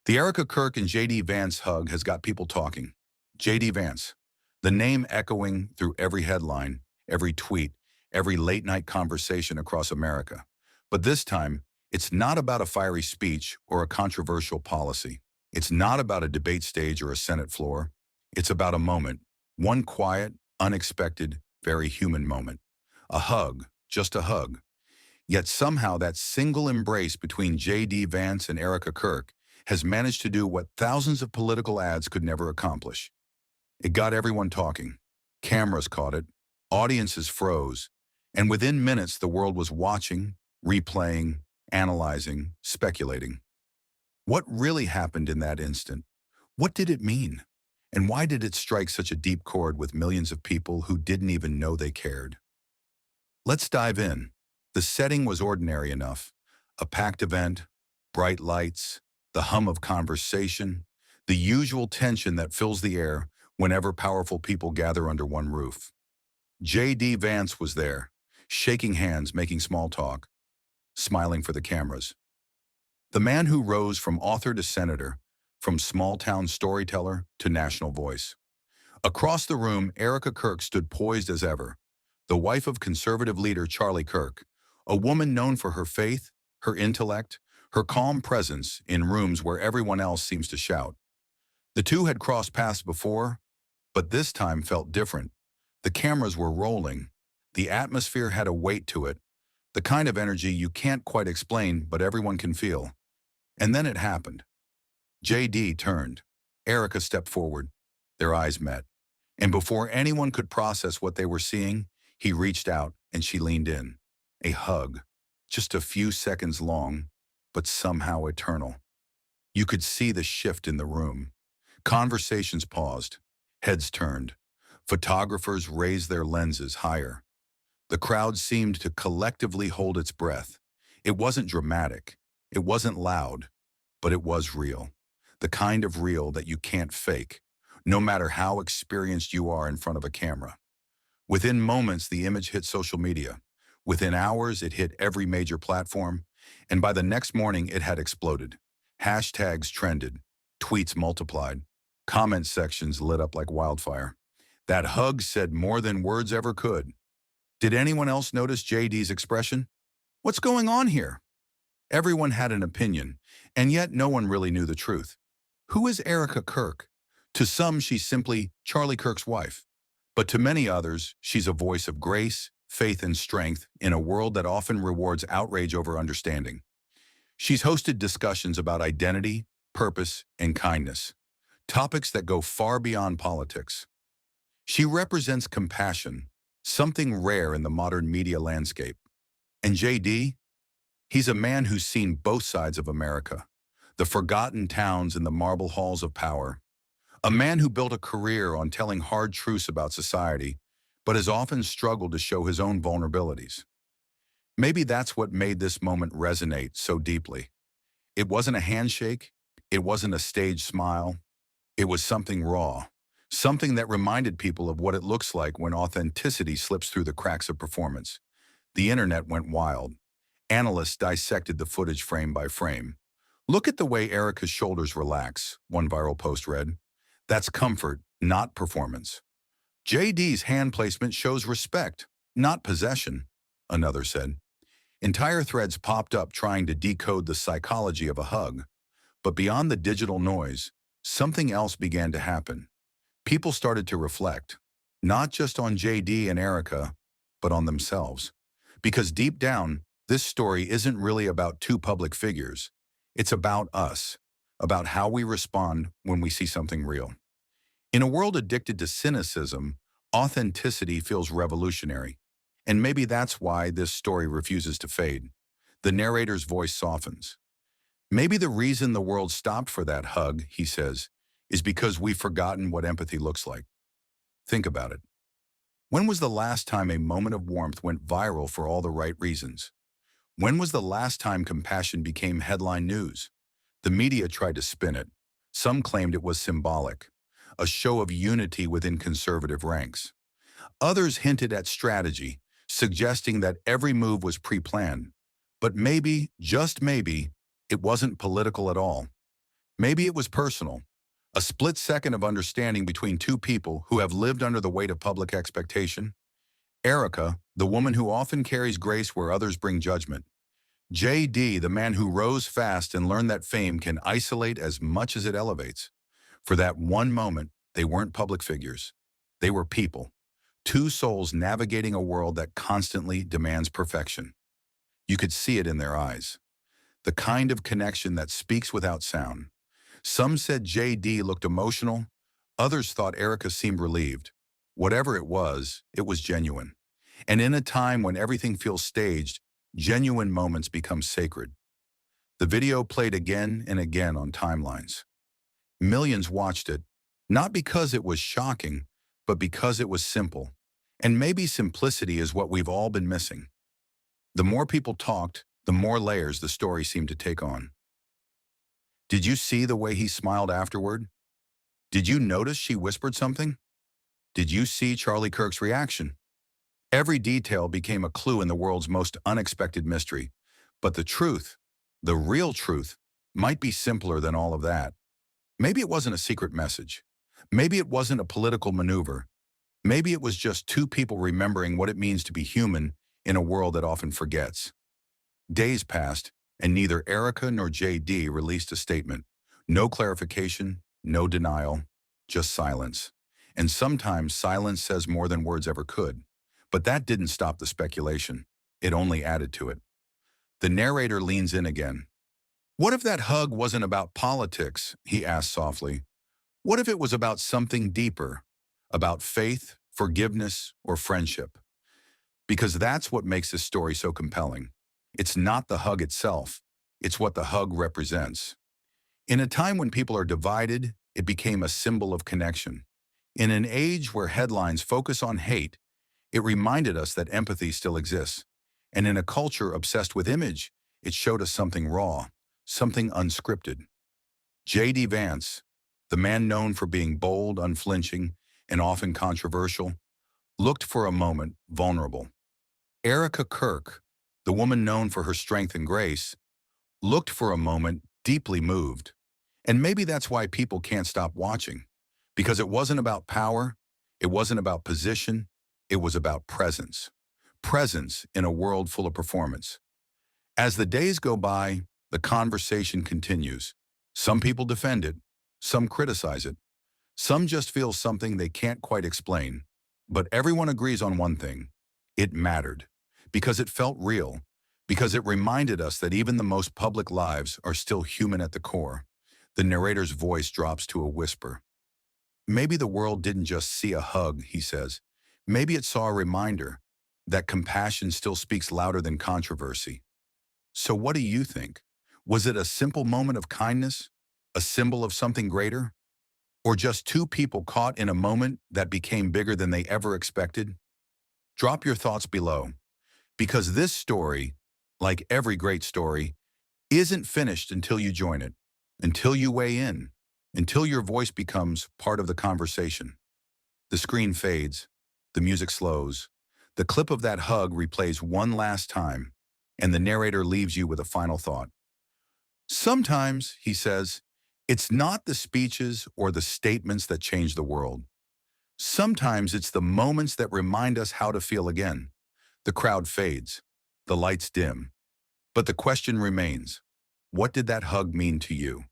The Erika Kirk and J.D. Vance hug has got people talking. J.D. Vance, the name echoing through every headline, every tweet, every late-night conversation across America. But this time, it's not about a fiery speech or a controversial policy. It's not about a debate stage or a Senate floor. It's about a moment, one quiet, unexpected, very human moment. A hug, just a hug. Yet somehow that single embrace between J.D. Vance and Erika Kirk has managed to do what thousands of political ads could never accomplish. It got everyone talking. Cameras caught it, audiences froze, and within minutes the world was watching, replaying, analyzing, speculating. What really happened in that instant? What did it mean? And why did it strike such a deep chord with millions of people who didn't even know they cared? Let's dive in. The setting was ordinary enough. A packed event, bright lights, the hum of conversation, the usual tension that fills the air whenever powerful people gather under one roof. J.D. Vance was there, shaking hands, making small talk, smiling for the cameras. The man who rose from author to senator, from small-town storyteller to national voice. Across the room, Erika Kirk stood poised as ever, the wife of conservative leader Charlie Kirk, a woman known for her faith, her intellect, her calm presence in rooms where everyone else seems to shout. The two had crossed paths before, but this time felt different. The cameras were rolling. The atmosphere had a weight to it, the kind of energy you can't quite explain, but everyone can feel. And then it happened. J.D. turned. Erika stepped forward. Their eyes met. And before anyone could process what they were seeing, he reached out and she leaned in. A hug, just a few seconds long, but somehow eternal. You could see the shift in the room. Conversations paused, heads turned. Photographers raised their lenses higher. The crowd seemed to collectively hold its breath. It wasn't dramatic. It wasn't loud, but it was real. The kind of real that you can't fake, no matter how experienced you are in front of a camera. Within moments, the image hit social media. Within hours, it hit every major platform, and by the next morning, it had exploded. Hashtags trended, tweets multiplied, comment sections lit up like wildfire. That hug said more than words ever could. Did anyone else notice JD's expression? What's going on here? Everyone had an opinion, and yet no one really knew the truth. Who is Erika Kirk? To some, she's simply Charlie Kirk's wife. But to many others, she's a voice of grace, faith, and strength in a world that often rewards outrage over understanding. She's hosted discussions about identity, purpose, and kindness, topics that go far beyond politics. She represents compassion, something rare in the modern media landscape. And JD? He's a man who's seen both sides of America, the forgotten towns and the marble halls of power. A man who built a career on telling hard truths about society, but has often struggled to show his own vulnerabilities. Maybe that's what made this moment resonate so deeply. It wasn't a handshake, it wasn't a staged smile, it was something raw, something that reminded people of what it looks like when authenticity slips through the cracks of performance. The internet went wild. Analysts dissected the footage frame by frame. "Look at the way Erika's shoulders relax," one viral post read. "That's comfort, not performance." JD's hand placement shows respect, not possession, another said. Entire threads popped up trying to decode the psychology of a hug. But beyond the digital noise, something else began to happen. People started to reflect, not just on JD and Erika, but on themselves. Because deep down, this story isn't really about two public figures. It's about us, about how we respond when we see something real. In a world addicted to cynicism, authenticity feels revolutionary. And maybe that's why this story refuses to fade. The narrator's voice softens. Maybe the reason the world stopped for that hug, he says, is because we've forgotten what empathy looks like. Think about it. When was the last time a moment of warmth went viral for all the right reasons? When was the last time compassion became headline news? The media tried to spin it. Some claimed it was symbolic, a show of unity within conservative ranks. Others hinted at strategy, suggesting that every move was pre-planned. But maybe, just maybe, it wasn't political at all. Maybe it was personal, a split second of understanding between two people who have lived under the weight of public expectation. Erika, the woman who often carries grace where others bring judgment. JD, the man who rose fast and learned that fame can isolate as much as it elevates. For that one moment, they weren't public figures. They were people, two souls navigating a world that constantly demands perfection. You could see it in their eyes, the kind of connection that speaks without sound. Some said JD looked emotional, others thought Erika seemed relieved. Whatever it was genuine. And in a time when everything feels staged, genuine moments become sacred. The video played again and again on timelines. Millions watched it, not because it was shocking, but because it was simple. And maybe simplicity is what we've all been missing. The more people talked, the more layers the story seemed to take on. Did you see the way he smiled afterward? Did you notice she whispered something? Did you see Charlie Kirk's reaction? Every detail became a clue in the world's most unexpected mystery. But the truth, the real truth, might be simpler than all of that. Maybe it wasn't a secret message. Maybe it wasn't a political maneuver. Maybe it was just two people remembering what it means to be human in a world that often forgets. Days passed, and neither Erika nor JD released a statement. No clarification, no denial, just silence. And sometimes silence says more than words ever could. But that didn't stop the speculation. It only added to it. The narrator leans in again. What if that hug wasn't about politics, he asked softly. What if it was about something deeper, about faith, forgiveness, or friendship? Because that's what makes this story so compelling. It's not the hug itself, it's what the hug represents. In a time when people are divided, it became a symbol of connection. In an age where headlines focus on hate, it reminded us that empathy still exists. And in a culture obsessed with image, it showed us something raw, something unscripted. J.D. Vance, the man known for being bold, unflinching, and often controversial, looked for a moment vulnerable. Erika Kirk, the woman known for her strength and grace, looked for a moment deeply moved. And maybe that's why people can't stop watching. Because it wasn't about power, it wasn't about position, it was about presence. Presence in a world full of performance. As the days go by, the conversation continues. Some people defend it, some criticize it, some just feel something they can't quite explain. But everyone agrees on one thing. It mattered. Because it felt real. Because it reminded us that even the most public lives are still human at the core. The narrator's voice drops to a whisper. Maybe the world didn't just see a hug, he says. Maybe it saw a reminder that compassion still speaks louder than controversy. So what do you think? Was it a simple moment of kindness? A symbol of something greater? Or just two people caught in a moment that became bigger than they ever expected? Drop your thoughts below. Because this story, like every great story, isn't finished until you join it, until you weigh in, until your voice becomes part of the conversation. The screen fades, the music slows, the clip of that hug replays one last time, and the narrator leaves you with a final thought. Sometimes, he says, it's not the speeches or the statements that change the world. Sometimes it's the moments that remind us how to feel again. The crowd fades, the lights dim, but the question remains, what did that hug mean to you?